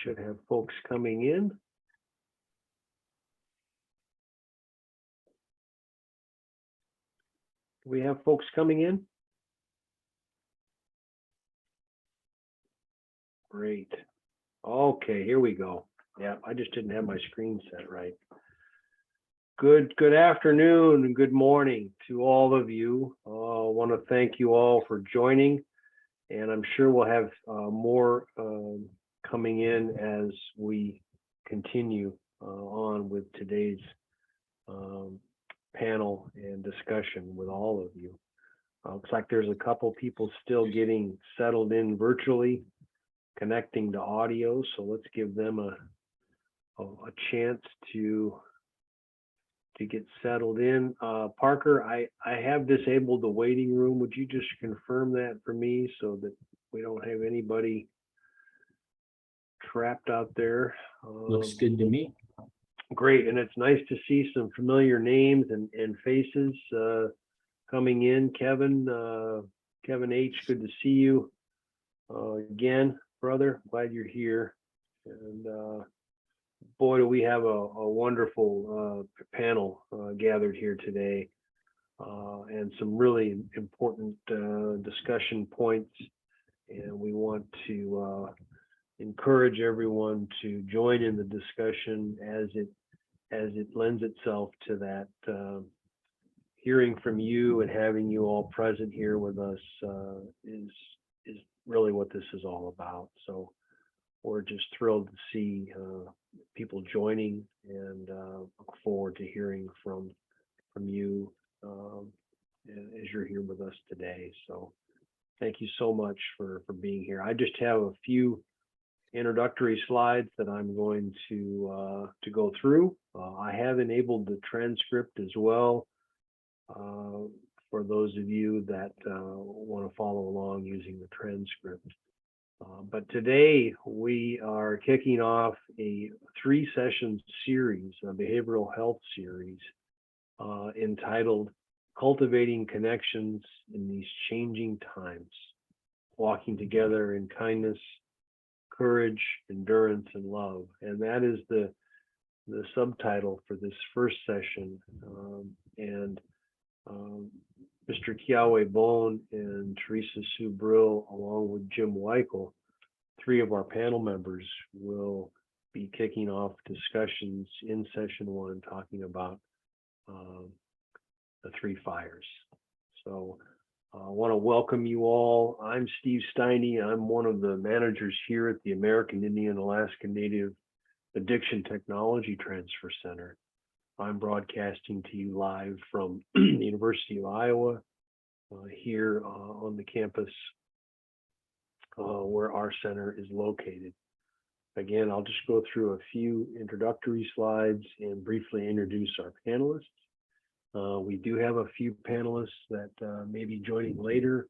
Should have folks coming in. Do we have folks coming in? Great. Okay, here we go. Yeah, I just didn't have my screen set right. Good afternoon and good morning to all of you. I want to thank you all for joining, and I'm sure we'll have more coming in as we continue on with today's panel and discussion with all of you. Looks like there's a couple people still getting settled in virtually, connecting to audio, so let's give them a chance to get settled in. Parker, I have disabled the waiting room. Would you just confirm that for me so that we don't have anybody trapped out there? Looks good to me. Great, and it's nice to see some familiar names and faces coming in. Kevin H., good to see you again, brother. Glad you're here. And boy, do we have a wonderful panel gathered here today, and some really important discussion points. And we want to encourage everyone to join in the discussion as it lends itself to that hearing from you, and having you all present here with us is really what this is all about. So we're just thrilled to see people joining, and look forward to hearing from you as you're here with us today. So thank you so much for being here. I just have a few introductory slides that I'm going to go through. I have enabled the transcript as well for those of you that want to follow along using the transcript. But today we are kicking off a 3-session series, a behavioral health series, entitled Cultivating Connections in These Changing Times, Walking Together in Kindness, Courage, Endurance, and Love. And that is the subtitle for this first session. Mr. Kiawe Bone and Teresa Sue Brill, along with Jim Weichel, 3 of our panel members, will be kicking off discussions in session 1, talking about the 3 fires. So I want to welcome you all. I'm Steve Steiny. I'm one of the managers here at the American Indian Alaska Native Addiction Technology Transfer Center. I'm broadcasting to you live from the University of Iowa, here on the campus where our center is located. Again, I'll just go through a few introductory slides and briefly introduce our panelists. We do have a few panelists that may be joining later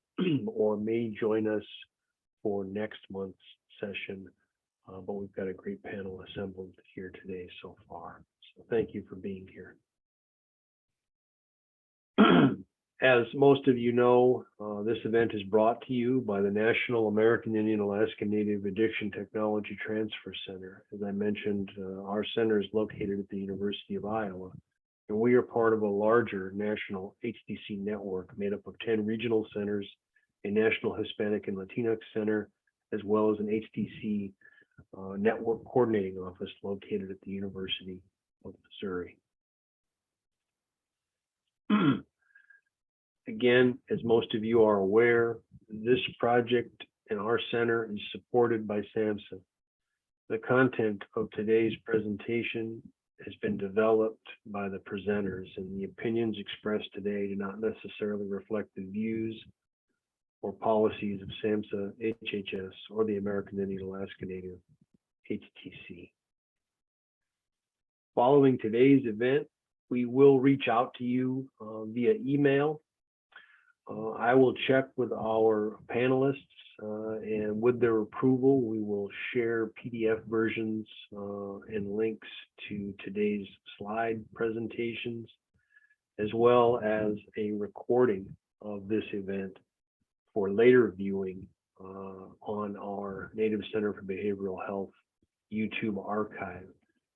or may join us for next month's session, but we've got a great panel assembled here today so far. So thank you for being here. As most of you know, this event is brought to you by the National American Indian Alaska Native Addiction Technology Transfer Center. As I mentioned, our center is located at the University of Iowa, and we are part of a larger national HDC network made up of 10 regional centers, a national Hispanic and Latinx center, as well as an HDC network coordinating office located at the University of Missouri. Again, as most of you are aware, this project in our center is supported by SAMHSA. The content of today's presentation has been developed by the presenters, and the opinions expressed today do not necessarily reflect the views or policies of SAMHSA, HHS, or the American Indian Alaska Native HTC. Following today's event, we will reach out to you via email. I will check with our panelists, and with their approval, we will share PDF versions and links to today's slide presentations, as well as a recording of this event for later viewing on our Native Center for Behavioral Health YouTube archive.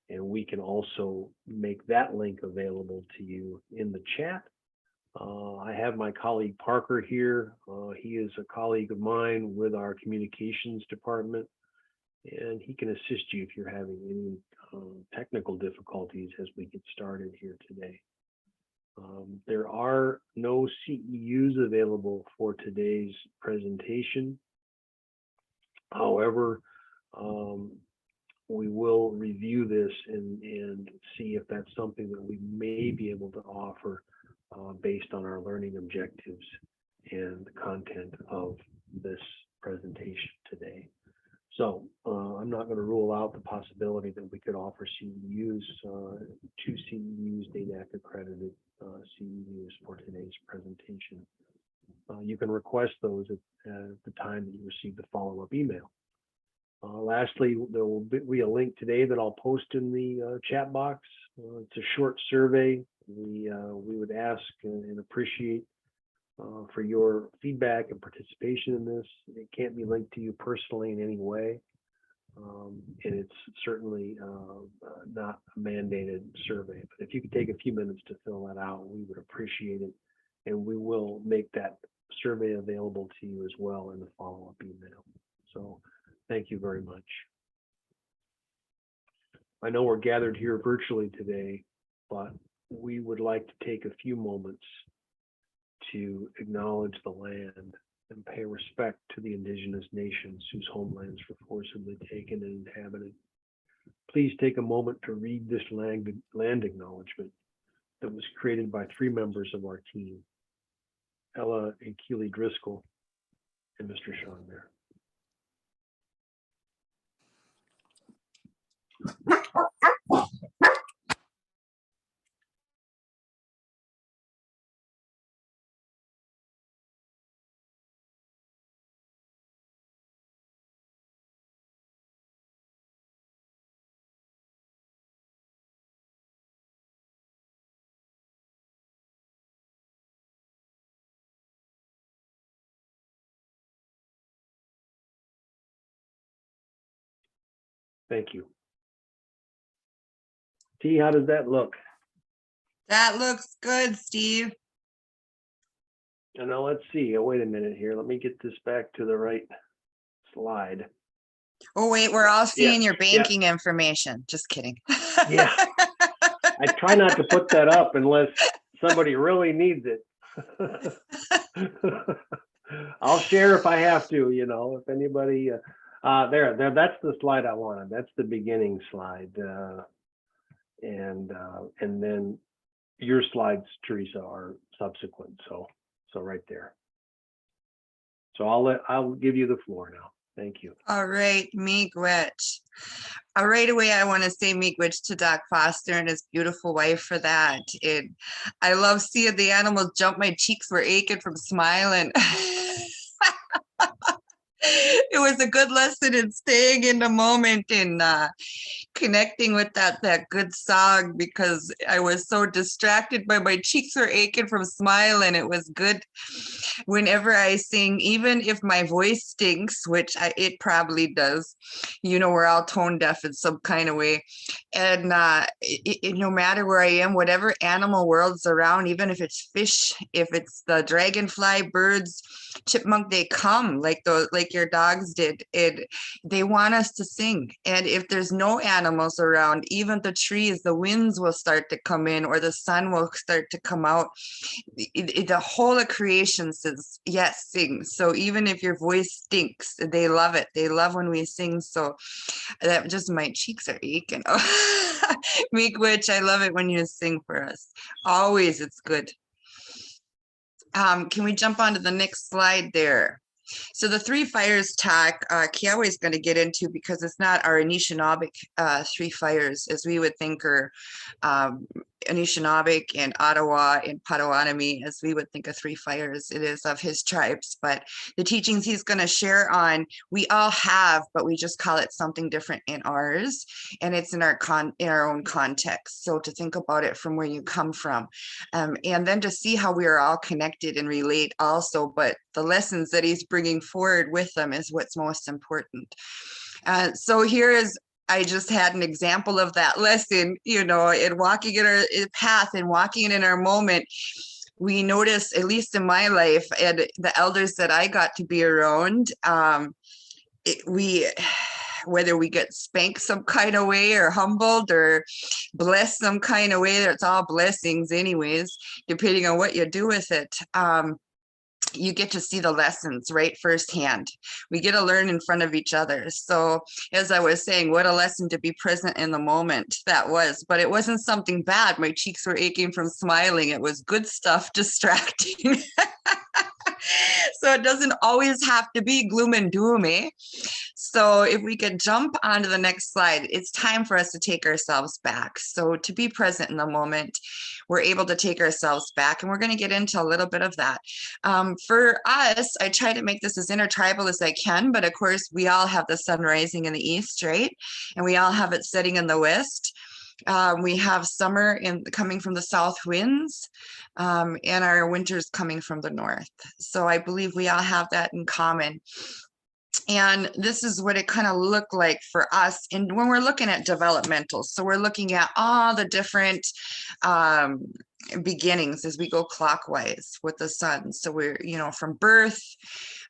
And we can also make that link available to you in the chat. I have my colleague Parker here. He is a colleague of mine with our communications department, and he can assist you if you're having any technical difficulties as we get started here today. There are no CEUs available for today's presentation. However, we will review this and see if that's something that we may be able to offer based on our learning objectives and the content of this presentation today. So I'm not going to rule out the possibility that we could offer CEUs, 2 CEUs, DANAC accredited CEUs for today's presentation. You can request those at the time that you receive the follow-up email. Lastly, there will be a link today that I'll post in the chat box. It's a short survey. We would ask and appreciate for your feedback and participation in this. It can't be linked to you personally in any way. And it's certainly not a mandated survey. But if you could take a few minutes to fill that out, we would appreciate it. And we will make that survey available to you as well in the follow-up email. So thank you very much. I know we're gathered here virtually today, but we would like to take a few moments to acknowledge the land and pay respect to the indigenous nations whose homelands were forcibly taken and inhabited. Please take a moment to read this land acknowledgement that was created by 3 members of our team, Ella and Keely Driscoll and Mr. Sean Mayer. Thank you. T, how does that look? That looks good, Steve. And now let's see. Oh, wait a minute here. Let me get this back to the right slide. Oh, wait, we're all seeing your banking information. Just kidding. Yeah. I try not to put that up unless somebody really needs it. I'll share if I have to, you know, if anybody, there, that's the slide I wanted. That's the beginning slide. And then your slides, Teresa, are subsequent. So right there. So I'll give you the floor now. Thank you. All right, miigwech. Right away, I want to say miigwech to Doc Foster and his beautiful wife for that. I love seeing the animals jump. My cheeks were aching from smiling. It was a good lesson in staying in the moment and connecting with that good song, because I was so distracted by my cheeks were aching from smiling. It was good whenever I sing, even if my voice stinks, which it probably does. You know, we're all tone deaf in some kind of way. And no matter where I am, whatever animal world's around, even if it's fish, if it's the dragonfly, birds, chipmunk, they come like your dogs did. They want us to sing. And if there's no animals around, even the trees, the winds will start to come in, or the sun will start to come out. The whole of creation says, yes, sing. So even if your voice stinks, they love it. They love when we sing. So that just, my cheeks are aching. Miigwech, I love it when you sing for us. Always, it's good. Can we jump on to the next slide there? So the 3 fires talk, Kiawe is going to get into, because it's not our Anishinaabeg 3 fires as we would think, or Anishinaabeg and Ottawa and Potawatomi as we would think of 3 fires. It is of his tribes, but the teachings he's going to share on, we all have, but we just call it something different in ours, and it's in our own context. So to think about it from where you come from, and then to see how we are all connected and relate also, but the lessons that he's bringing forward with them is what's most important. So here is I just had an example of that lesson, you know, in walking in our path and walking in our moment. We notice, at least in my life and the elders that I got to be around, whether we get spanked some kind of way or humbled or blessed some kind of way, it's all blessings anyways, depending on what you do with it. You get to see the lessons right firsthand. We get to learn in front of each other. So as I was saying, what a lesson to be present in the moment that was, but it wasn't something bad. My cheeks were aching from smiling. It was good stuff, distracting. So it doesn't always have to be gloom and doom, eh? So if we could jump onto the next slide, it's time for us to take ourselves back. So to be present in the moment, we're able to take ourselves back, and we're going to get into a little bit of that. For us, I try to make this as intertribal as I can, but of course we all have the sun rising in the east, right? And we all have it setting in the west. We have summer coming from the south winds, and our winters coming from the north. So I believe we all have that in common. And this is what it kind of looked like for us. And when we're looking at developmental, so we're looking at all the different beginnings as we go clockwise with the sun. So we're, you know, from birth.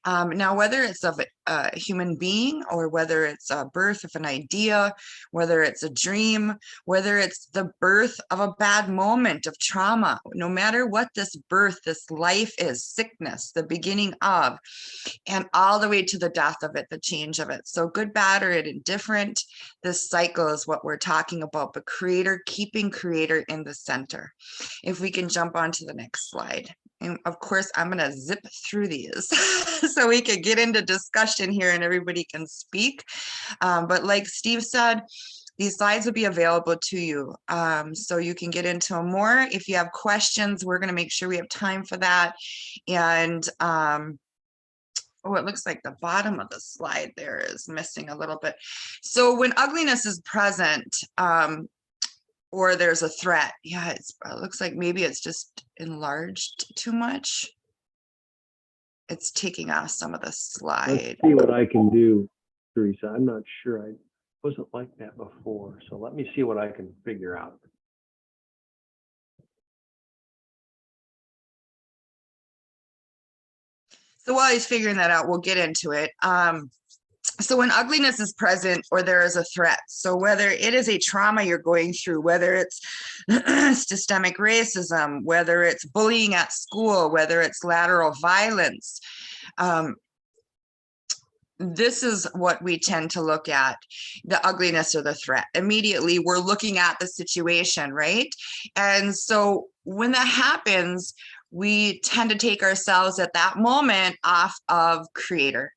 Now, whether it's of a human being or whether it's a birth of an idea, whether it's a dream, whether it's the birth of a bad moment of trauma, no matter what this birth, this life is, sickness, the beginning of, and all the way to the death of it, the change of it. So good, bad, or indifferent, this cycle is what we're talking about, but creator, keeping creator in the center. If we can jump on to the next slide. And of course, I'm going to zip through these so we can get into discussion here and everybody can speak. But like Steve said, these slides will be available to you, so you can get into them more. If you have questions, we're going to make sure we have time for that. And oh, it looks like the bottom of the slide there is missing a little bit. So when ugliness is present, or there's a threat, yeah, it looks like maybe it's just enlarged too much. It's taking off some of the slide. Let's see what I can do, Teresa. I'm not sure. I wasn't like that before. So let me see what I can figure out. So while he's figuring that out, we'll get into it. So when ugliness is present or there is a threat, so whether it is a trauma you're going through, whether it's systemic racism, whether it's bullying at school, whether it's lateral violence, this is what we tend to look at, the ugliness or the threat. Immediately, we're looking at the situation, right? And so when that happens, we tend to take ourselves at that moment off of creator.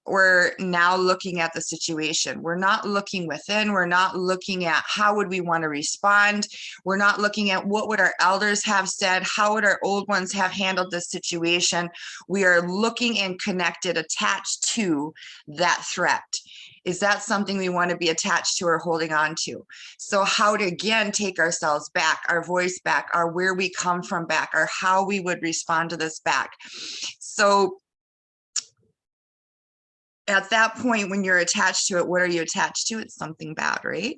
We're now looking at the situation. We're not looking within. We're not looking at how would we want to respond. We're not looking at what would our elders have said. How would our old ones have handled this situation? We are looking and connected, attached to that threat. Is that something we want to be attached to or holding on to? So how to, again, take ourselves back, our voice back, our where we come from back, or how we would respond to this back. So at that point, when you're attached to it, what are you attached to? It's something bad, right?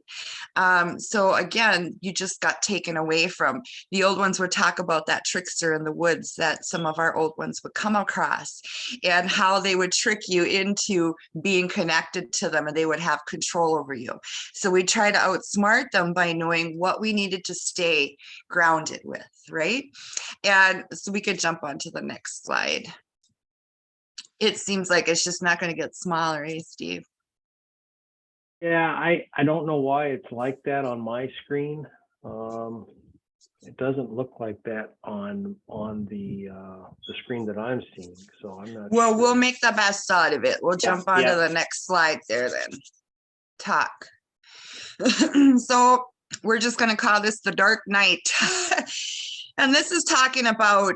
So again, you just got taken away from. The old ones would talk about that trickster in the woods that some of our old ones would come across, and how they would trick you into being connected to them, and they would have control over you. So we try to outsmart them by knowing what we needed to stay grounded with, right? And so we could jump on to the next slide. It seems like it's just not going to get smaller, eh, Steve? Yeah, I don't know why it's like that on my screen. It doesn't look like that on the screen that I'm seeing. So I'm not. Well, sure. we'll make the best out of it. We'll jump on to the next slide there then. Talk. So we're just going to call this the dark night. And this is talking about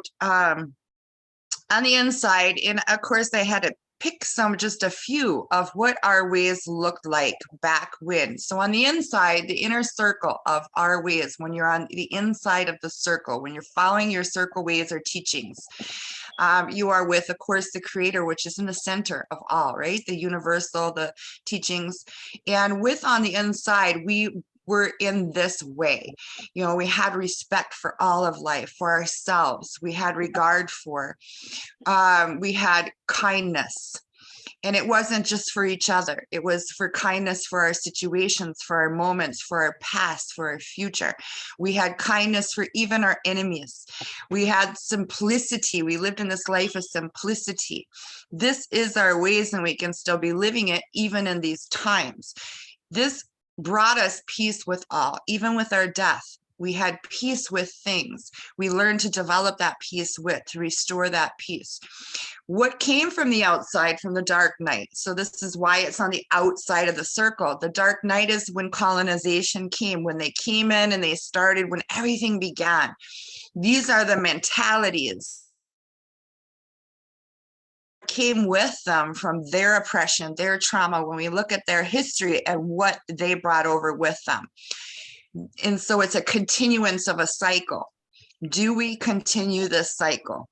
on the inside, and of course I had to pick just a few of what our ways looked like back when. So on the inside, the inner circle of our ways, when you're on the inside of the circle, when you're following your circle ways or teachings, You are with, of course, the creator, which is in the center of all, right? The universal, the teachings. And with on the inside, we were in this way. You know, we had respect for all of life, for ourselves. We had regard for, we had kindness. And it wasn't just for each other. It was for kindness for our situations, for our moments, for our past, for our future. We had kindness for even our enemies. We had simplicity. We lived in this life of simplicity. This is our ways, and we can still be living it even in these times. This brought us peace with all, even with our death. We had peace with things. We learned to develop that peace with, to restore that peace. What came from the outside, from the dark night? So this is why it's on the outside of the circle. The dark night is when colonization came, when they came in and they started, when everything began. These are the mentalities came with them from their oppression, their trauma, when we look at their history and what they brought over with them. And so it's a continuance of a cycle. Do we continue this cycle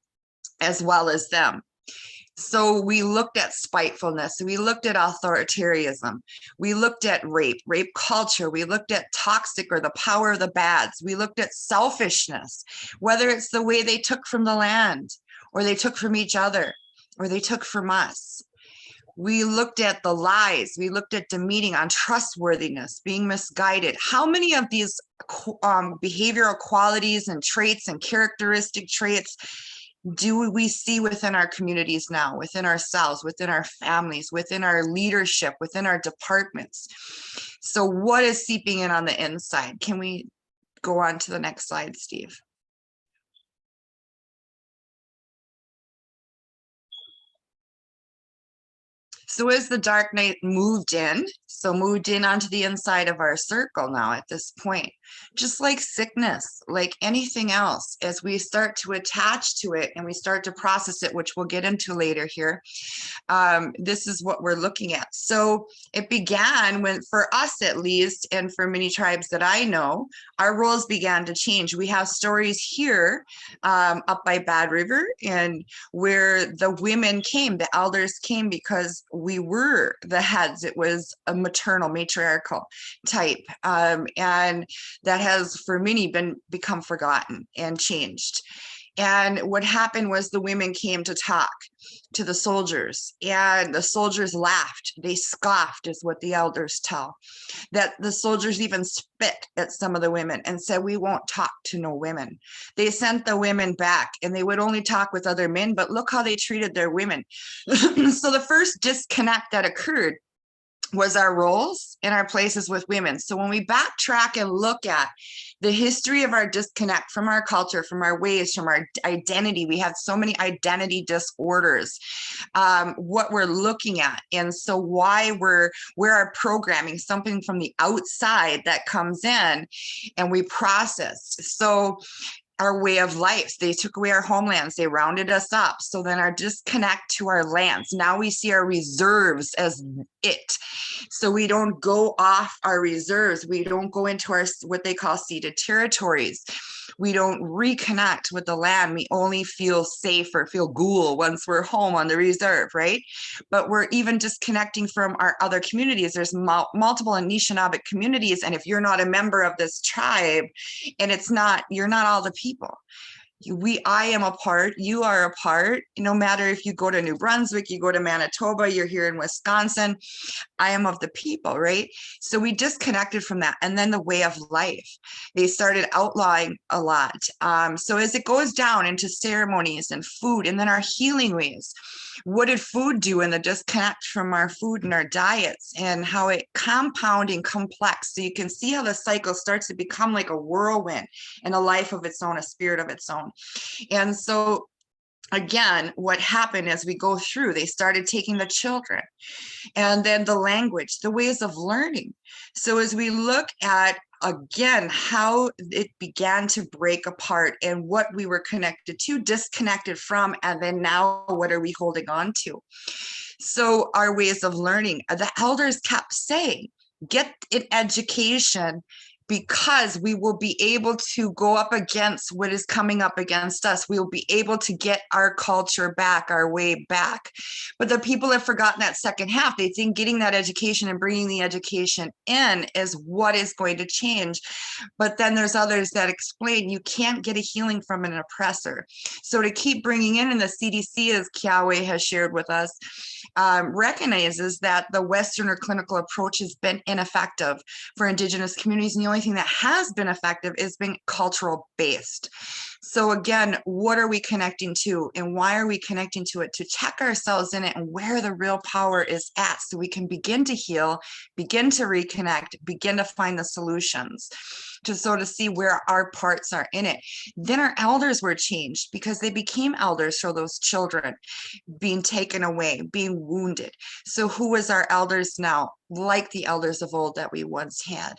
as well as them? So we looked at spitefulness, we looked at authoritarianism, we looked at rape culture, we looked at toxic or the power of the bads, we looked at selfishness, whether it's the way they took from the land, or they took from each other, or they took from us. We looked at the lies, we looked at demeaning, untrustworthiness, being misguided. How many of these behavioral qualities and traits and characteristic traits do we see within our communities now, within ourselves, within our families, within our leadership, within our departments? So what is seeping in on the inside? Can we go on to the next slide, Steve? So as the dark night moved in, moved in onto the inside of our circle now at this point, just like sickness, like anything else, as we start to attach to it and we start to process it, which we'll get into later here, this is what we're looking at. So it began when, for us at least, and for many tribes that I know, our roles began to change. We have stories here up by Bad River, and where the women came, the elders came because we were the heads. It was a maternal, matriarchal type, and that has for many become forgotten and changed. And what happened was the women came to talk to the soldiers, and the soldiers laughed. They scoffed, is what the elders tell. That the soldiers even spit at some of the women and said, "We won't talk to no women." They sent the women back, and they would only talk with other men, but look how they treated their women. So the first disconnect that occurred was our roles and our places with women. So when we backtrack and look at the history of our disconnect from our culture, from our ways, from our identity, we have so many identity disorders, what we're looking at. And so why we're our programming, something from the outside that comes in and we process. So our way of life, they took away our homelands, they rounded us up. So then our disconnect to our lands, now we see our reserves as it. So we don't go off our reserves, we don't go into our what they call ceded territories, we don't reconnect with the land. We only feel safe or feel ghoul once we're home on the reserve, right? But we're even disconnecting from our other communities. There's multiple Anishinaabe communities, and if you're not a member of this tribe, and you're not all the people. I am a part, you are a part, no matter if you go to New Brunswick, you go to Manitoba, you're here in Wisconsin, I am of the people, right? So we disconnected from that. And then the way of life, they started outlawing a lot. So as it goes down into ceremonies and food, and then our healing ways, what did food do in the disconnect from our food and our diets, and how it compounding complex. So you can see how the cycle starts to become like a whirlwind and a life of its own, a spirit of its own. And so again, what happened as we go through, they started taking the children, and then the language, the ways of learning. So as we look at, again, how it began to break apart and what we were connected to, disconnected from, and then now what are we holding on to? So our ways of learning, the elders kept saying, get an education because we will be able to go up against what is coming up against us. We will be able to get our culture back, our way back. But the people have forgotten that second half. They think getting that education and bringing the education in is what is going to change. But then there's others that explain you can't get a healing from an oppressor. So to keep bringing in, and the CDC, as Kiawe has shared with us, recognizes that the Western or clinical approach has been ineffective for Indigenous communities. And the only thing that has been effective is being cultural based. So again, what are we connecting to and why are we connecting to it? To check ourselves in it and where the real power is at, so we can begin to heal, begin to reconnect, begin to find the solutions, to see where our parts are in it. Then our elders were changed because they became elders for those children being taken away, being wounded. So who is our elders now? Like the elders of old that we once had.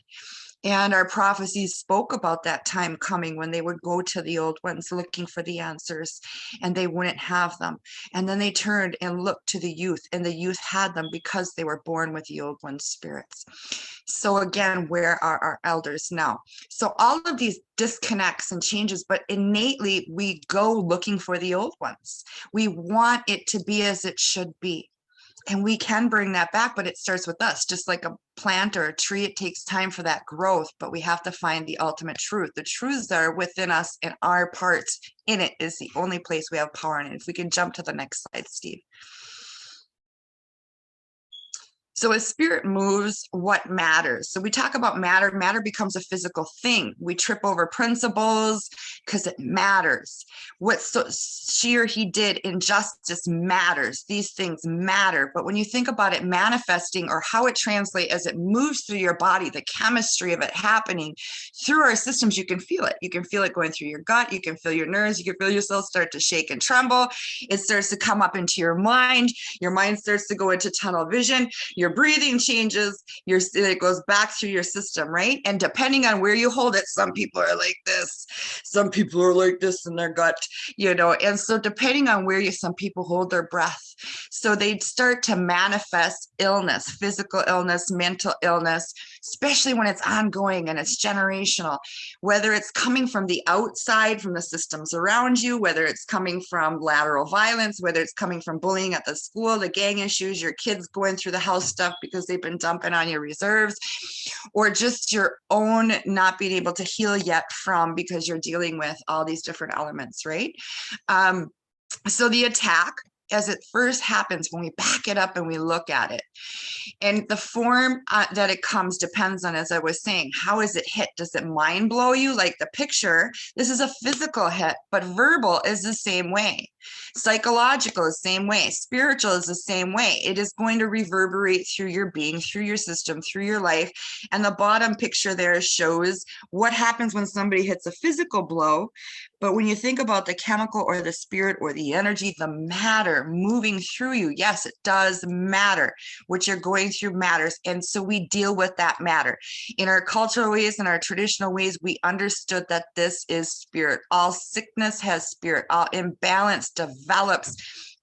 And our prophecies spoke about that time coming when they would go to the old ones looking for the answers and they wouldn't have them. And then they turned and looked to the youth, and the youth had them because they were born with the old one's spirits. So again, where are our elders now? So all of these disconnects and changes, but innately we go looking for the old ones. We want it to be as it should be. And we can bring that back, but it starts with us. Just like a plant or a tree, it takes time for that growth, but we have to find the ultimate truth. The truths that are within us and our parts in it is the only place we have power in it. If we can jump to the next slide, Steve. So as spirit moves, what matters? So we talk about matter. Matter becomes a physical thing. We trip over principles because it matters. What she or he did, injustice matters. These things matter. But when you think about it manifesting, or how it translates as it moves through your body, the chemistry of it happening through our systems, you can feel it. You can feel it going through your gut. You can feel your nerves. You can feel yourself start to shake and tremble. It starts to come up into your mind. Your mind starts to go into tunnel vision. Your breathing changes, it goes back through your system, right? And depending on where you hold it, some people are like this, some people are like this in their gut, and so depending on where some people hold their breath, so they start to manifest illness, physical illness, mental illness, especially when it's ongoing and it's generational, whether it's coming from the outside, from the systems around you, whether it's coming from lateral violence, whether it's coming from bullying at the school, the gang issues, your kids going through the house stuff because they've been dumping on your reserves, or just your own not being able to heal yet from, because you're dealing with all these different elements, right? So the attack, as it first happens, when we back it up and we look at it, and the form that it comes depends on, as I was saying, how is it hit? Does it mind blow you? Like the picture, this is a physical hit, but verbal is the same way. Psychological is the same way. Spiritual is the same way. It is going to reverberate through your being, through your system, through your life. And the bottom picture there shows what happens when somebody hits a physical blow. But when you think about the chemical or the spirit or the energy, the matter moving through you, yes, it does matter. What you're going through matters. And so we deal with that matter. In our cultural ways and our traditional ways, we understood that this is spirit. All sickness has spirit. All imbalance develops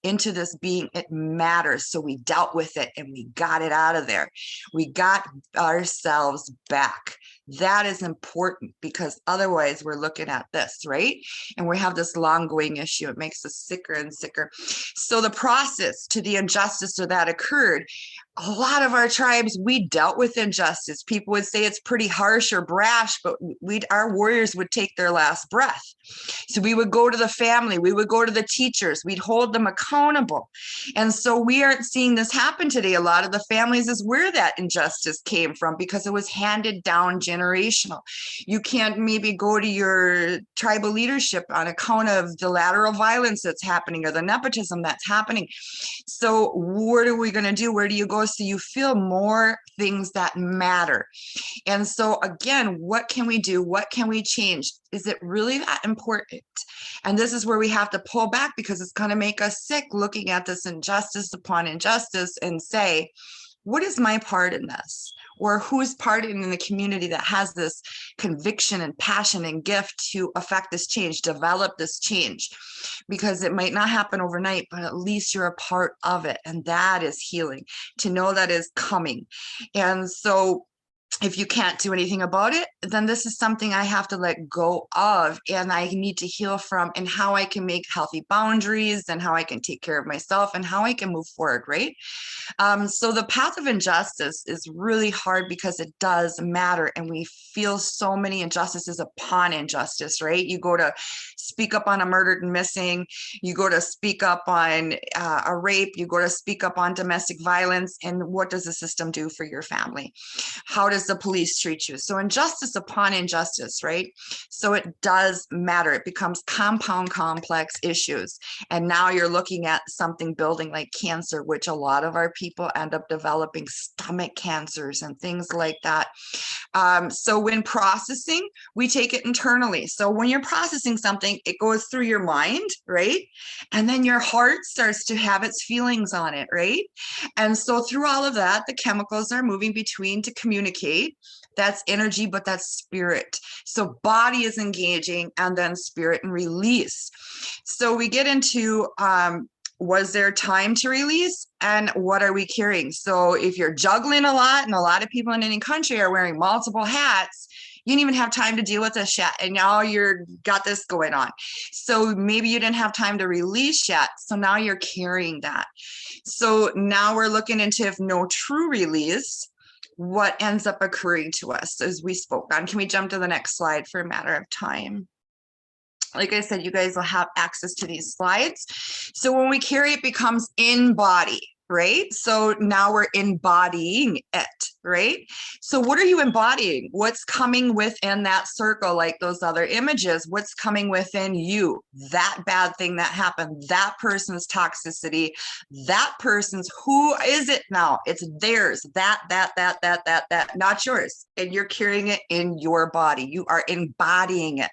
into this being. It matters. So we dealt with it and we got it out of there. We got ourselves back. That is important, because otherwise we're looking at this, right? And we have this long going issue. It makes us sicker and sicker. So the process to the injustice that occurred, a lot of our tribes, we dealt with injustice. People would say it's pretty harsh or brash, but our warriors would take their last breath. So we would go to the family, we would go to the teachers, we'd hold them accountable. And so we aren't seeing this happen today. A lot of the families is where that injustice came from, because it was handed down generational. You can't maybe go to your tribal leadership on account of the lateral violence that's happening or the nepotism that's happening. So what are we going to do? Where do you go? So you feel more things that matter. And so again, what can we do? What can we change? Is it really that important? And this is where we have to pull back, because it's going to make us sick looking at this injustice upon injustice and say, what is my part in this? Or who's part in the community that has this conviction and passion and gift to affect this change, develop this change? Because it might not happen overnight, but at least you're a part of it. And that is healing, to know that is coming. And so if you can't do anything about it, then this is something I have to let go of and I need to heal from, and how I can make healthy boundaries and how I can take care of myself and how I can move forward, right? So the path of injustice is really hard because it does matter, and we feel so many injustices upon injustice, right? You go to speak up on a murdered and missing, you go to speak up on a rape, you go to speak up on domestic violence, and what does the system do for your family? How does the police treat you? So injustice upon injustice, right? So it does matter. It becomes compound complex issues. And now you're looking at something building like cancer, which a lot of our people end up developing stomach cancers and things like that. So when processing, we take it internally. So when you're processing something, it goes through your mind, right? And then your heart starts to have its feelings on it, right? And so through all of that, the chemicals are moving between to communicate. That's energy, but that's spirit. So body is engaging, and then spirit and release. So we get into, was there time to release, and what are we carrying? So if you're juggling a lot, and a lot of people in any country are wearing multiple hats, you didn't even have time to deal with this yet, and now you're got this going on. So maybe you didn't have time to release yet, so now you're carrying that. So now we're looking into, if no true release, what ends up occurring to us, as we spoke on. Can we jump to the next slide for a matter of time? Like I said, you guys will have access to these slides. So when we carry, it becomes in body, right? So now we're embodying it, right? So what are you embodying? What's coming within that circle, like those other images? What's coming within you? That bad thing that happened, that person's toxicity, that person's, who is it now? It's theirs, that, not yours. And you're carrying it in your body. You are embodying it.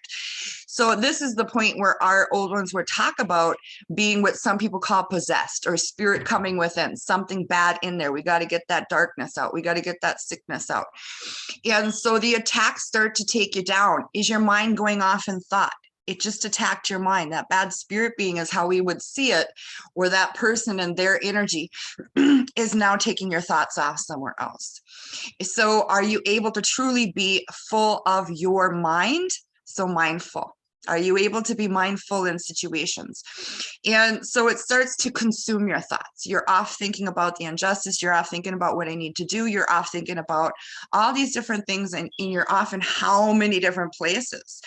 So this is the point where our old ones would talk about being what some people call possessed, or spirit coming within, something bad in there. We got to get that darkness out. We got to get that sickness out. And so the attacks start to take you down. Is your mind going off in thought? It just attacked your mind. That bad spirit being is how we would see it, where that person and their energy is now taking your thoughts off somewhere else. So are you able to truly be full of your mind? So mindful. Are you able to be mindful in situations? And so it starts to consume your thoughts. You're off thinking about the injustice. You're off thinking about what I need to do. You're off thinking about all these different things, and you're off in how many different places.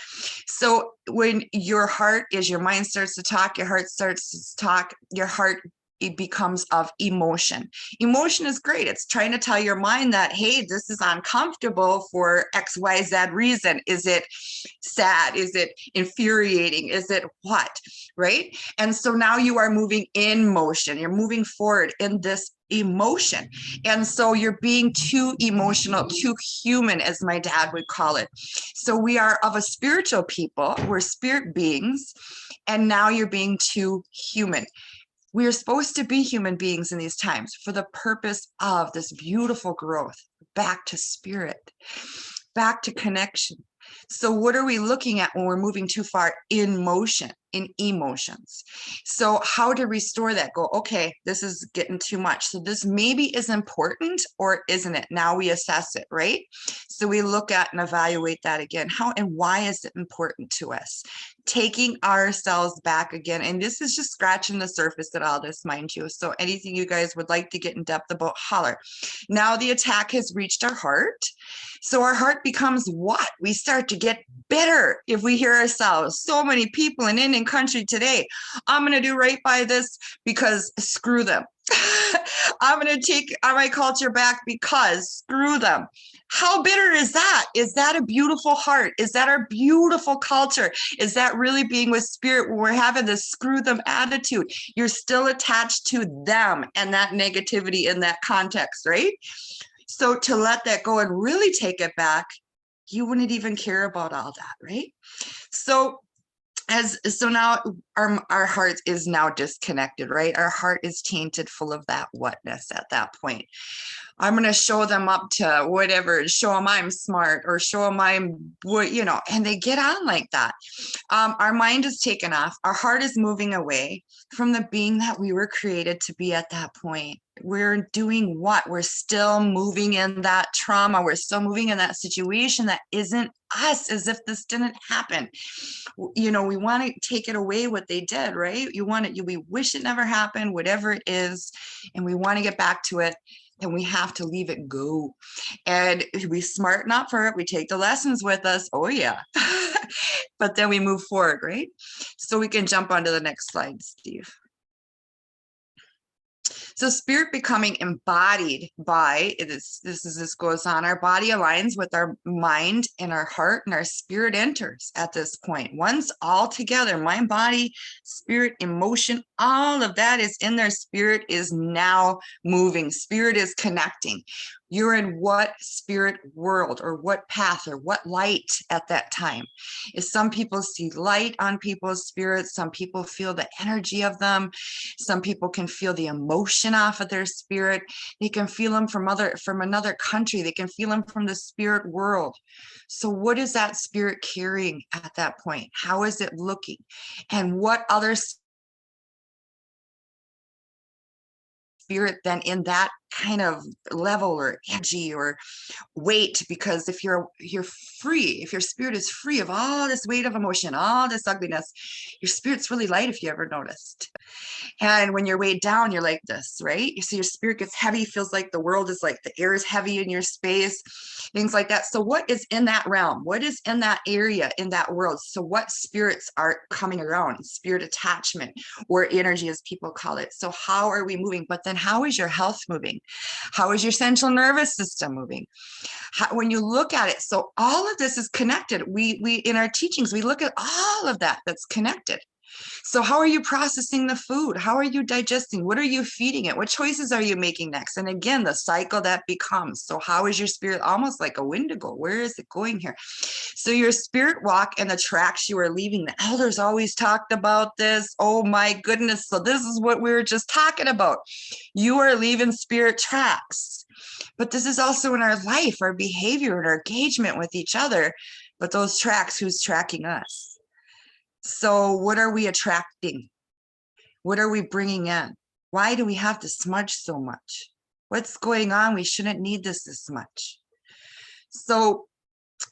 So when your heart is, your mind starts to talk, your heart starts to talk, your heart, it becomes of emotion. Emotion is great. It's trying to tell your mind that, hey, this is uncomfortable for XYZ reason. Is it sad? Is it infuriating? Is it what? Right? And so now you are moving in motion. You're moving forward in this emotion. And so you're being too emotional, too human, as my dad would call it. So we are of a spiritual people. We're spirit beings. And now you're being too human. We are supposed to be human beings in these times for the purpose of this beautiful growth, back to spirit, back to connection. So what are we looking at when we're moving too far in motion, in emotions? So how to restore that? Go, okay, this is getting too much. So this maybe is important, or isn't it? Now we assess it, right? So we look at and evaluate that again. How and why is it important to us? Taking ourselves back again. And this is just scratching the surface at all this, mind you. So anything you guys would like to get in depth about, holler. Now the attack has reached our heart. So our heart becomes what? We start to get bitter if we hear ourselves. So many people in Indian country today, I'm going to do right by this because screw them. I'm going to take my culture back because screw them. How bitter is that? Is that a beautiful heart? Is that our beautiful culture? Is that really being with spirit when we're having this screw them attitude? You're still attached to them and that negativity in that context, right? So to let that go and really take it back, you wouldn't even care about all that, right? So now our heart is now disconnected, right? Our heart is tainted, full of that whatness at that point. I'm going to show them up to whatever, show them I'm smart or show them I'm, and they get on like that. Our mind is taken off. Our heart is moving away from the being that we were created to be at that point. We're doing what? We're still moving in that trauma. We're still moving in that situation that isn't us, as if this didn't happen. We want to take it away what they did, right? We wish it never happened, whatever it is, and we want to get back to it. And we have to leave it go. And we smarten up for it. We take the lessons with us. Oh, yeah. But then we move forward, right? So we can jump onto the next slide, Steve. So spirit becoming embodied by this goes on. Our body aligns with our mind and our heart, and our spirit enters at this point. Once all together, mind, body, spirit, emotion, all of that is in there. Spirit is now moving. Spirit is connecting. You're in what spirit world or what path or what light at that time? Is some people see light on people's spirits. Some people feel the energy of them. Some people can feel the emotion off of their spirit. They can feel them from another country. They can feel them from the spirit world. So what is that spirit carrying at that point? How is it looking? And what other spirit then in that kind of level or energy or weight? Because if you're free, if your spirit is free of all this weight of emotion, all this ugliness, your spirit's really light, if you ever noticed. And when you're weighed down, you're like this, right? You see your spirit gets heavy, feels like the world is like the air is heavy in your space, things like that. So what is in that realm? What is in that area, in that world? So what spirits are coming around? Spirit attachment or energy, as people call it. So how are we moving? But then how is your health moving? How is your central nervous system moving? When you look at it, so all of this is connected. We in our teachings, we look at all of that that's connected. So how are you processing the food? How are you digesting? What are you feeding it? What choices are you making next? And again, the cycle that becomes. So how is your spirit almost like a Wendigo? Where is it going here? So your spirit walk and the tracks you are leaving. The elders always talked about this. Oh my goodness. So this is what we were just talking about. You are leaving spirit tracks. But this is also in our life, our behavior and our engagement with each other. But those tracks, who's tracking us? So what are we attracting? What are we bringing in? Why do we have to smudge so much? What's going on? We shouldn't need this much. So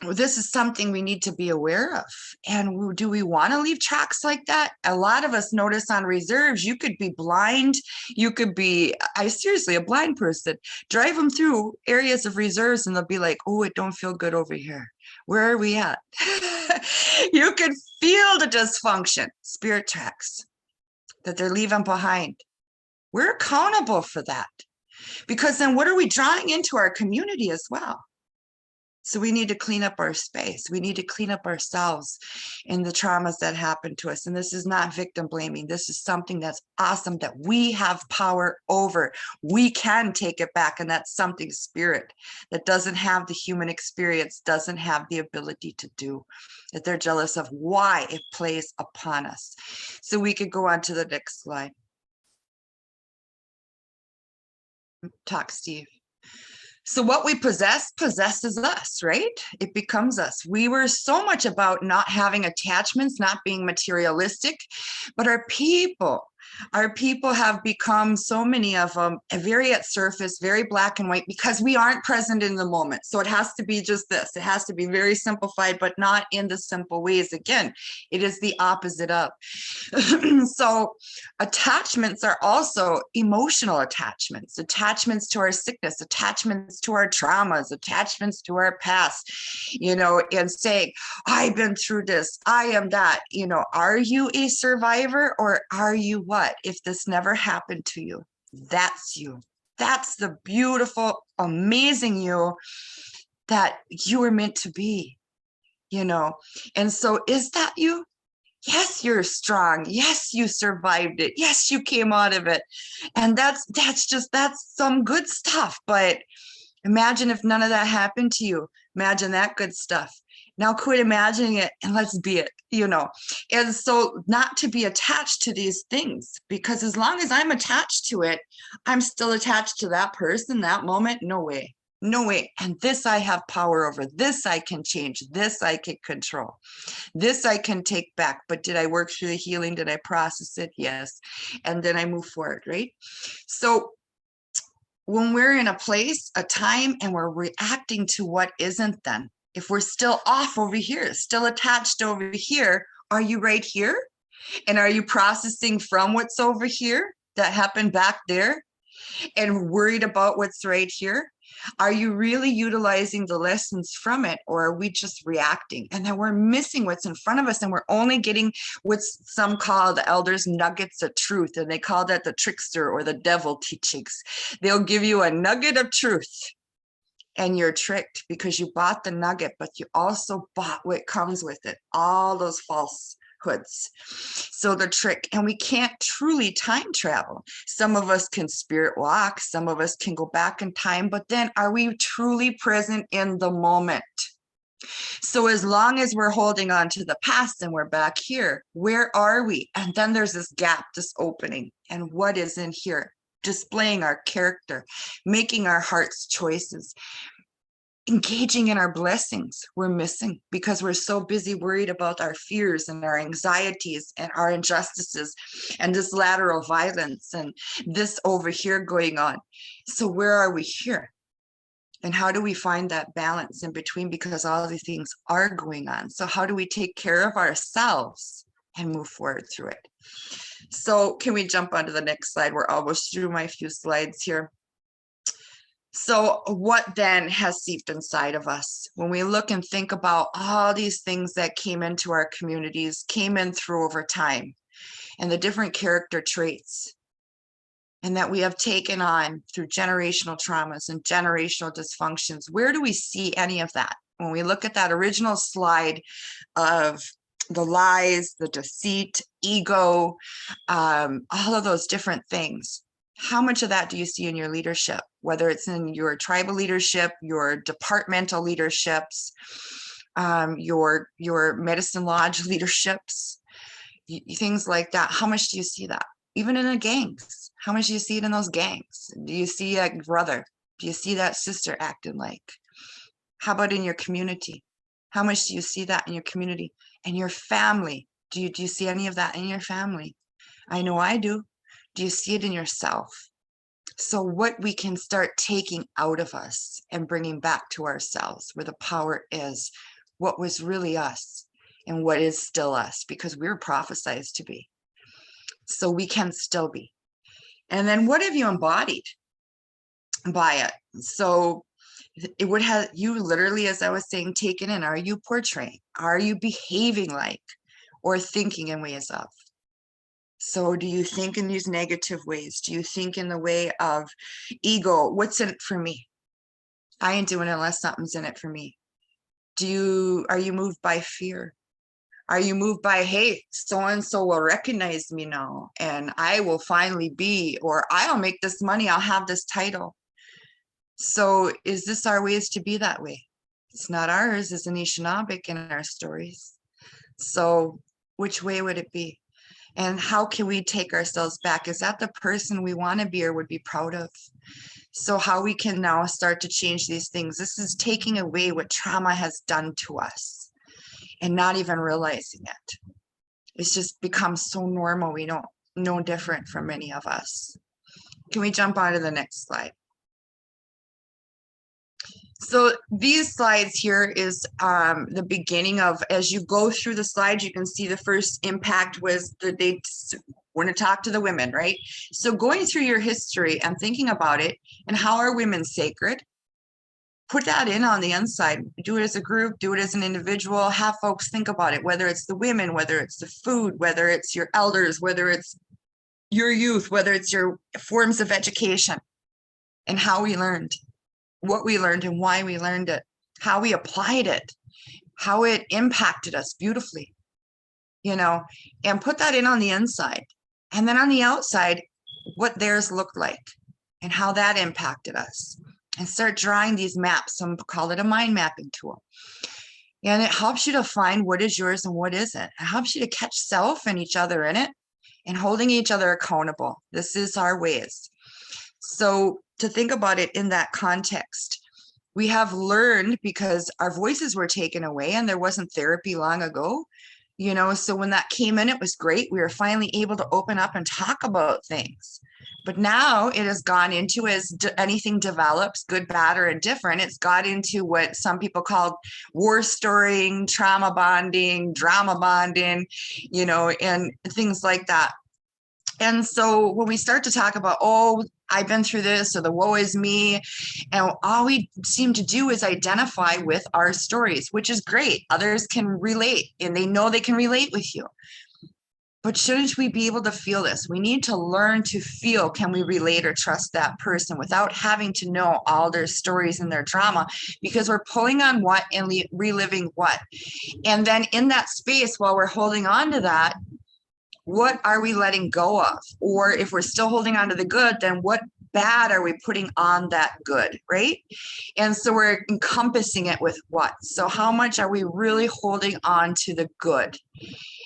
this is something we need to be aware of. And do we want to leave tracks like that? A lot of us notice on reserves, you could be blind. You could be, seriously, a blind person. Drive them through areas of reserves and they'll be like, oh, it don't feel good over here. Where are we at? You can feel the dysfunction, spirit tracks that they're leaving behind. We're accountable for that, because then what are we drawing into our community as well? So we need to clean up our space. We need to clean up ourselves in the traumas that happen to us. And this is not victim blaming. This is something that's awesome that we have power over. We can take it back. And that's something spirit that doesn't have the human experience, doesn't have the ability to do, that they're jealous of why it plays upon us. So we could go on to the next slide. Talk, Steve. So what we possess possesses us, right? It becomes us. We were so much about not having attachments, not being materialistic, but our people have become, so many of them, very at surface, very black and white, because we aren't present in the moment. So it has to be just this. It has to be very simplified, but not in the simple ways. Again, it is the opposite of. So attachments are also emotional attachments to our sickness, attachments to our traumas, attachments to our past, and saying, I've been through this, I am that, are you a survivor or are you what? If this never happened to you, that's you. That's the beautiful, amazing you that you were meant to be, And so is that you? Yes, you're strong. Yes, you survived it. Yes, you came out of it. And that's some good stuff. But imagine if none of that happened to you. Imagine that good stuff. Now quit imagining it and let's be it, you know. And so not to be attached to these things, because as long as I'm attached to it, I'm still attached to that person, that moment. No way. No way. And this I have power over. This I can change. This I can control. This I can take back. But did I work through the healing? Did I process it? Yes. And then I move forward, right? So when we're in a place, a time, and we're reacting to what isn't, then if we're still off over here, still attached over here, are you right here? And are you processing from what's over here that happened back there and worried about what's right here? Are you really utilizing the lessons from it, or are we just reacting? And then we're missing what's in front of us, and we're only getting what's some call the elders nuggets of truth, and they call that the trickster or the devil teachings. They'll give you a nugget of truth, and you're tricked because you bought the nugget, but you also bought what comes with it, all those falsehoods. So the trick, and we can't truly time travel. Some of us can spirit walk, some of us can go back in time, but then are we truly present in the moment? So as long as we're holding on to the past and we're back here, where are we? And then there's this gap, this opening. And what is in here? Displaying our character, making our heart's choices, engaging in our blessings. We're missing because we're so busy worried about our fears and our anxieties and our injustices and this lateral violence and this over here going on. So where are we here? And how do we find that balance in between? Because all these things are going on. So how do we take care of ourselves and move forward through it? So can we jump onto the next slide? We're almost through my few slides here. So what then has seeped inside of us? When we look and think about all these things that came into our communities, came in through over time, and the different character traits, and that we have taken on through generational traumas and generational dysfunctions, where do we see any of that? When we look at that original slide of the lies, the deceit, ego, all of those different things, how much of that do you see in your leadership, whether it's in your tribal leadership, your departmental leaderships, your medicine lodge leaderships, things like that? How much do you see that? Even in the gangs, how much do you see it in those gangs? Do you see that brother? Do you see that sister acting like? How about in your community? How much do you see that in your community and your family? Do you see any of that in your family? I know I do. Do you see it in yourself? So what we can start taking out of us and bringing back to ourselves, where the power is, what was really us and what is still us, because we're prophesized to be. So we can still be. And then what have you embodied by it? So it would have you literally, as I was saying, taken in. Are you portraying? Are you behaving like or thinking in ways of? So do you think in these negative ways? Do you think in the way of ego? What's in it for me? I ain't doing it unless something's in it for me. Are you moved by fear? Are you moved by, hey, so-and-so will recognize me now and I will finally be, or I'll make this money, I'll have this title. So is this our ways to be that way? It's not ours as Anishinaabeg in our stories. So which way would it be? And how can we take ourselves back? Is that the person we want to be or would be proud of? So how we can now start to change these things. This is taking away what trauma has done to us and not even realizing it. It's just become so normal. We don't know different from many of us. Can we jump on to the next slide? So these slides here is the beginning of, as you go through the slides, you can see the first impact was the dates. We're going to talk to the women, right? So going through your history and thinking about it and how are women sacred, put that in on the inside. Do it as a group, do it as an individual, have folks think about it, whether it's the women, whether it's the food, whether it's your elders, whether it's your youth, whether it's your forms of education and how we learned. What we learned and why we learned it, how we applied it, how it impacted us beautifully, you know, and put that in on the inside. And then on the outside, what theirs looked like and how that impacted us. And start drawing these maps. Some call it a mind mapping tool. And it helps you to find what is yours and what isn't. It helps you to catch self and each other in it and holding each other accountable. This is our ways. So to think about it in that context, we have learned because our voices were taken away and there wasn't therapy long ago, you know, so when that came in, it was great. We were finally able to open up and talk about things. But now it has gone into, as anything develops, good, bad, or indifferent, it's got into what some people call war storying, trauma bonding, drama bonding, you know, and things like that. And so when we start to talk about, oh, I've been through this, or the woe is me, and all we seem to do is identify with our stories, which is great. Others can relate and they know they can relate with you. But shouldn't we be able to feel this? We need to learn to feel, can we relate or trust that person without having to know all their stories and their drama, because we're pulling on what and reliving what. And then in that space, while we're holding on to that, what are we letting go of? Or if we're still holding on to the good, then what bad are we putting on that good, right? And so we're encompassing it with what? So how much are we really holding on to the good?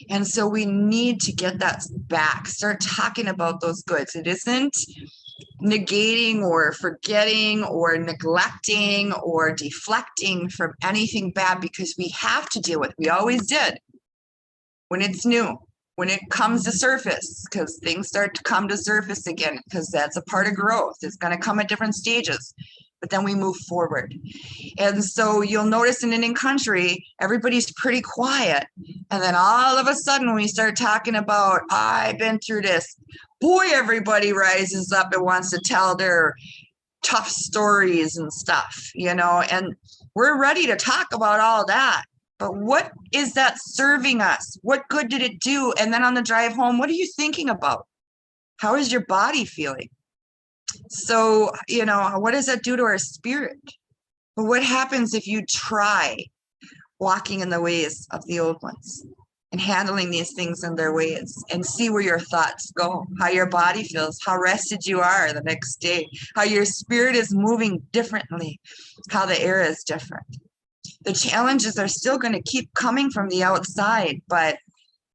And so we need to get that back, start talking about those goods. It isn't negating or forgetting or neglecting or deflecting from anything bad, because we have to deal with it. We always did when it's new, when it comes to surface, because things start to come to surface again, because that's a part of growth. It's going to come at different stages, but then we move forward. And so you'll notice in Indian country, everybody's pretty quiet. And then all of a sudden, when we start talking about, I've been through this, boy, everybody rises up and wants to tell their tough stories and stuff, you know, and we're ready to talk about all that. But what is that serving us? What good did it do? And then on the drive home, what are you thinking about? How is your body feeling? So, you know, what does that do to our spirit? But what happens if you try walking in the ways of the old ones and handling these things in their ways, and see where your thoughts go, how your body feels, how rested you are the next day, how your spirit is moving differently, how the air is different. The challenges are still going to keep coming from the outside, but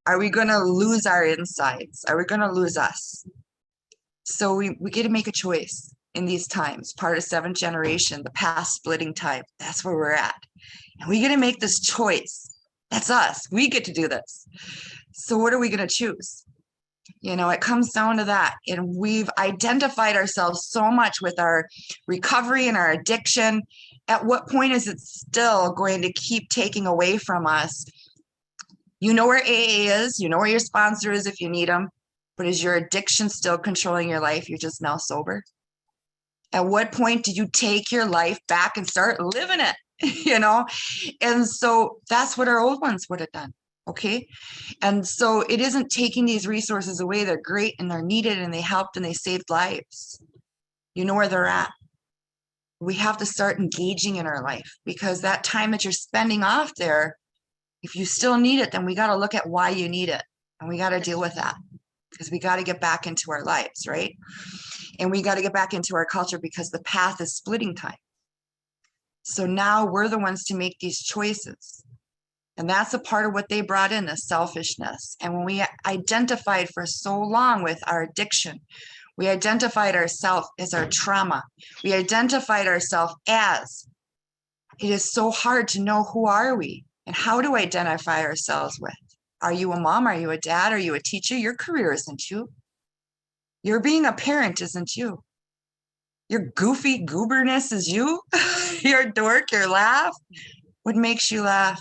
are we going to lose our insides? Are we going to lose us? So we get to make a choice in these times, part of seventh generation, the past splitting time. That's where we're at. And we get to make this choice. That's us. We get to do this. So what are we going to choose? You know, it comes down to that. And we've identified ourselves so much with our recovery and our addiction. At what point is it still going to keep taking away from us? You know where AA is. You know where your sponsor is if you need them. But is your addiction still controlling your life? You're just now sober. At what point did you take your life back and start living it? You know, and so that's what our old ones would have done. Okay. And so it isn't taking these resources away. They're great and they're needed and they helped and they saved lives. You know where they're at. We have to start engaging in our life, because that time that you're spending off there, if you still need it, then we got to look at why you need it. And we got to deal with that, because we got to get back into our lives, right? And we got to get back into our culture, because the path is splitting time. So now we're the ones to make these choices. And that's a part of what they brought in, the selfishness. And when we identified for so long with our addiction, we identified ourselves as our trauma. We identified ourselves as, it is so hard to know who are we and how to identify ourselves with. Are you a mom? Are you a dad? Are you a teacher? Your career isn't you. Your being a parent isn't you. Your goofy gooberness is you. Your dork, your laugh. What makes you laugh?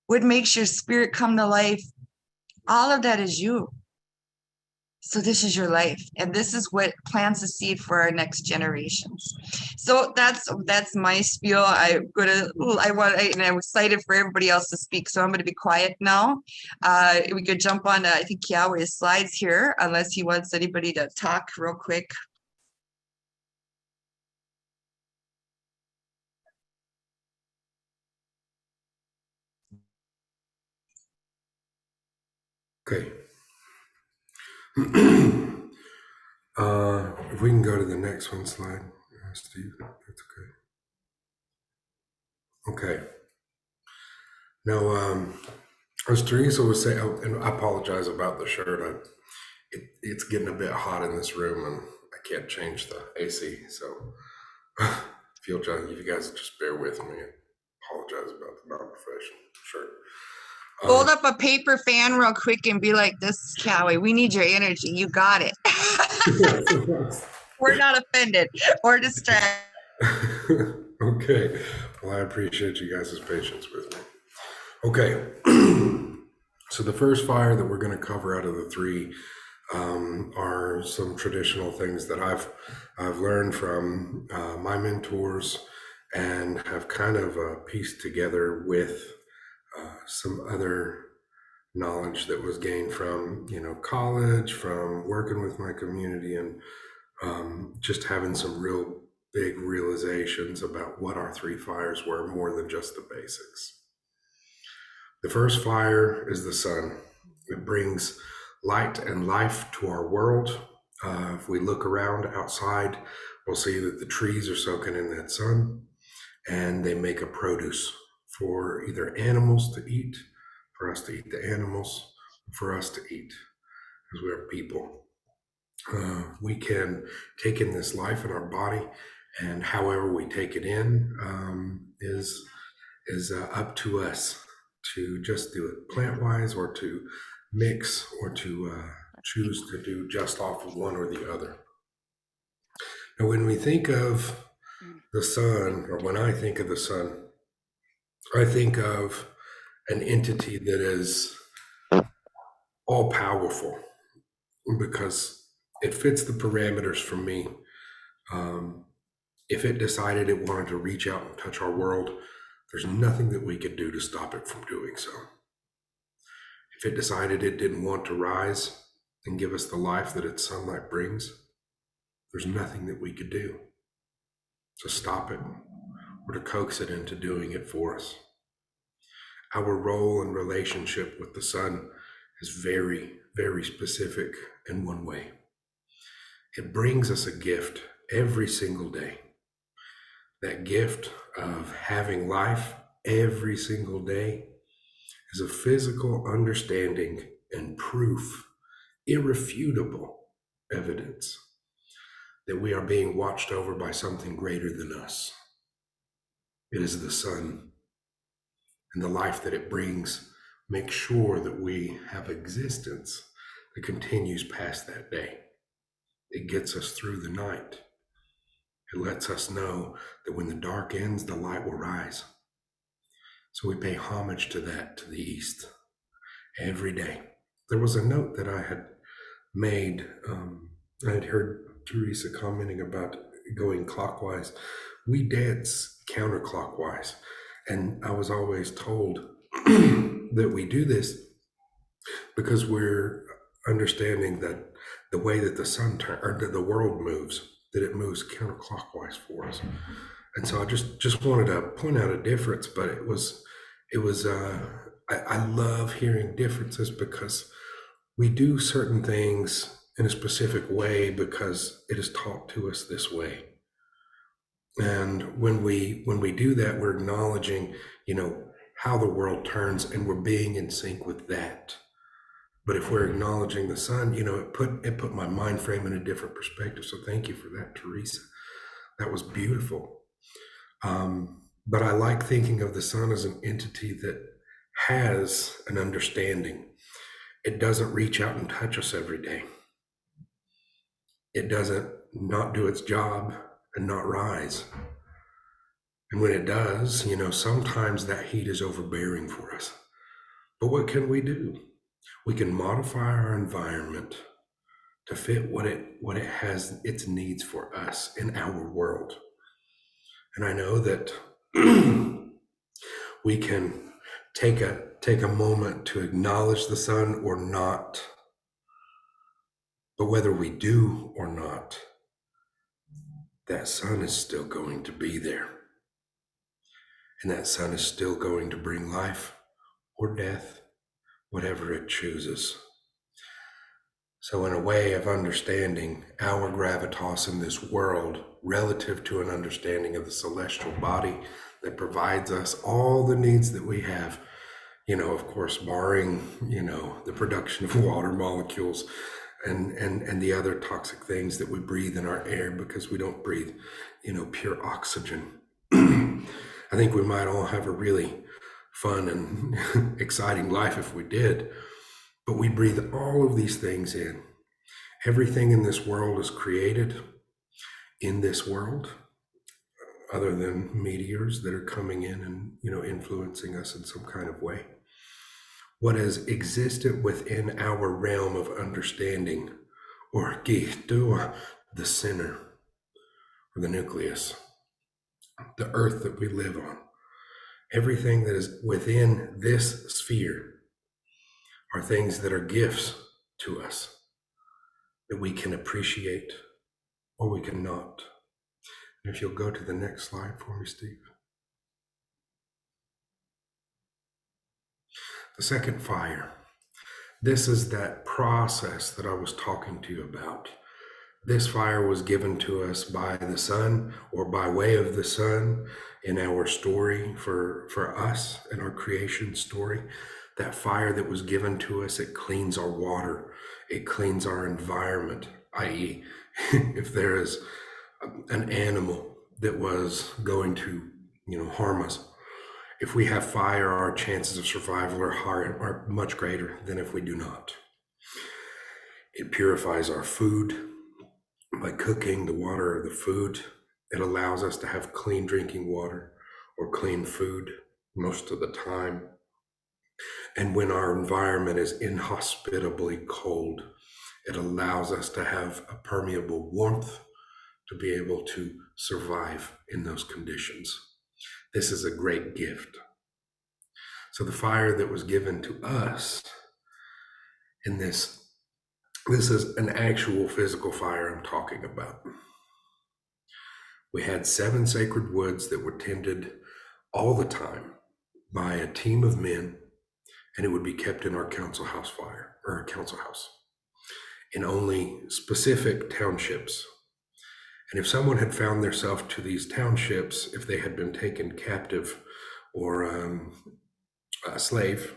What makes your spirit come to life? All of that is you. So this is your life, and this is what plants a seed for our next generations. So that's my spiel. I'm excited for everybody else to speak, so I'm going to be quiet now. We could jump on, I think, Yahweh's slides here, unless he wants anybody to talk real quick. Okay. If we can go to the next one slide, Steve, that's okay. Okay. Now, as Teresa was saying, oh, and I apologize about the shirt. It's getting a bit hot in this room, and I can't change the AC. So, if you guys just bear with me, I apologize about the non-professional shirt. Hold up a paper fan real quick and be like, "This is Callie. We need your energy. You got it." We're not offended or distracted. Okay. Well, I appreciate you guys' patience with me. Okay. So the first fire that we're going to cover out of the three are some traditional things that I've learned from my mentors and have kind of pieced together with some other knowledge that was gained from college, from working with my community, and just having some real big realizations about what our three fires were, more than just the basics. The first fire is the sun. It brings light and life to our world. If we look around outside, we'll see that the trees are soaking in that sun, and they make a produce for either animals to eat, for us to eat the animals, for us to eat, because we are people. We can take in this life in our body, and however we take it in is up to us to just do it plant-wise, or to mix, or to choose to do just off of one or the other. Now, when we think of the sun, or when I think of the sun, I think of an entity that is all powerful, because it fits the parameters for me. If it decided it wanted to reach out and touch our world, there's nothing that we could do to stop it from doing so. If it decided it didn't want to rise and give us the life that its sunlight brings, there's nothing that we could do to stop it or to coax it into doing it for us. Our role and relationship with the sun is very, very specific in one way. It brings us a gift every single day. That gift of having life every single day is a physical understanding and proof, irrefutable evidence that we are being watched over by something greater than us. It is the sun, and the life that it brings makes sure that we have existence that continues past that day. It gets us through the night. It lets us know that when the dark ends, the light will rise. So we pay homage to that, to the east, every day. There was a note that I had made. I had heard Teresa commenting about going clockwise. We dance counterclockwise. And I was always told that we do this because we're understanding that the way that the sun or that the world moves, that it moves counterclockwise for us. And so I just wanted to point out a difference, but it was I love hearing differences, because we do certain things in a specific way because it is taught to us this way. And when we do that, we're acknowledging, how the world turns, and we're being in sync with that. But if we're acknowledging the sun, it put my mind frame in a different perspective. So thank you for that, Teresa. That was beautiful. But I like thinking of the sun as an entity that has an understanding. It doesn't reach out and touch us every day. It doesn't not do its job and not rise. And when it does, sometimes that heat is overbearing for us. But what can we do? We can modify our environment to fit what it has, its needs for us in our world. And I know that we can take a moment to acknowledge the sun or not. But whether we do or not, that sun is still going to be there. And that sun is still going to bring life or death, whatever it chooses. So in a way of understanding our gravitas in this world relative to an understanding of the celestial body that provides us all the needs that we have, Of course, barring, the production of water molecules and the other toxic things that we breathe in our air, because we don't breathe, pure oxygen. I think we might all have a really fun and exciting life if we did, but we breathe all of these things in. Everything in this world is created in this world, other than meteors that are coming in and, influencing us in some kind of way. What has existed within our realm of understanding, or the center, or the nucleus, the earth that we live on, everything that is within this sphere are things that are gifts to us that we can appreciate or we cannot. And if you'll go to the next slide for me, Steve. The second fire. This is that process that I was talking to you about. This fire was given to us by the Son, or by way of the Son, in our story for us, in our creation story. That fire that was given to us, it cleans our water, it cleans our environment, i.e., if there is an animal that was going to, harm us, if we have fire, our chances of survival are much greater than if we do not. It purifies our food. By cooking the water or the food, it allows us to have clean drinking water or clean food most of the time. And when our environment is inhospitably cold, it allows us to have a permeable warmth to be able to survive in those conditions. This is a great gift. So the fire that was given to us in this is an actual physical fire I'm talking about. We had 7 sacred woods that were tended all the time by a team of men, and it would be kept in our council house fire, or a council house, in only specific townships. And if someone had found themselves to these townships, if they had been taken captive or a slave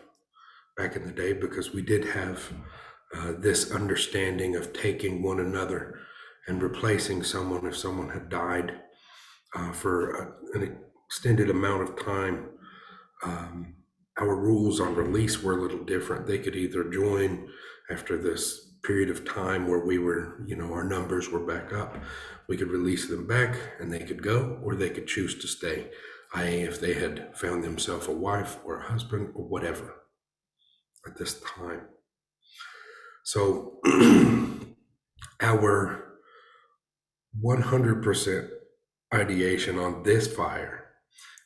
back in the day, because we did have this understanding of taking one another and replacing someone if someone had died for an extended amount of time. Our rules on release were a little different. They could either join after this period of time where we were, our numbers were back up. We could release them back and they could go, or they could choose to stay, i.e. if they had found themselves a wife or a husband or whatever at this time. So our 100% ideation on this fire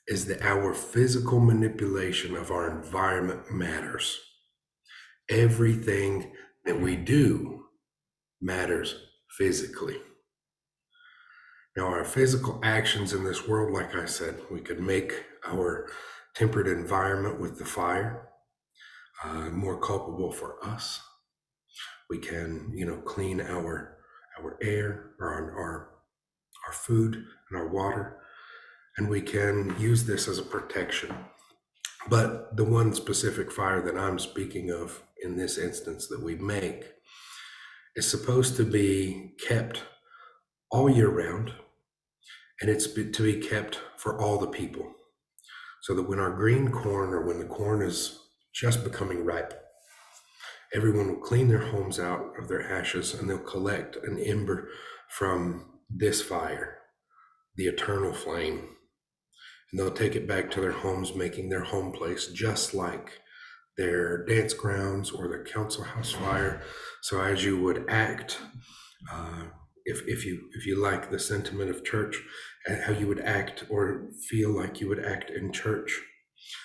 is that our physical manipulation of our environment matters. Everything that we do matters physically. Now, our physical actions in this world, like I said, we could make our temperate environment with the fire more culpable for us. We can, clean our air, or our food and our water, and we can use this as a protection. But the one specific fire that I'm speaking of in this instance that we make is supposed to be kept all year round, and it's to be kept for all the people, so that when our green corn, or when the corn is just becoming ripe, everyone will clean their homes out of their ashes, and they'll collect an ember from this fire, the eternal flame, and they'll take it back to their homes, making their home place just like their dance grounds or their council house fire. So as you would act, if you like the sentiment of church, how you would act or feel like you would act in church,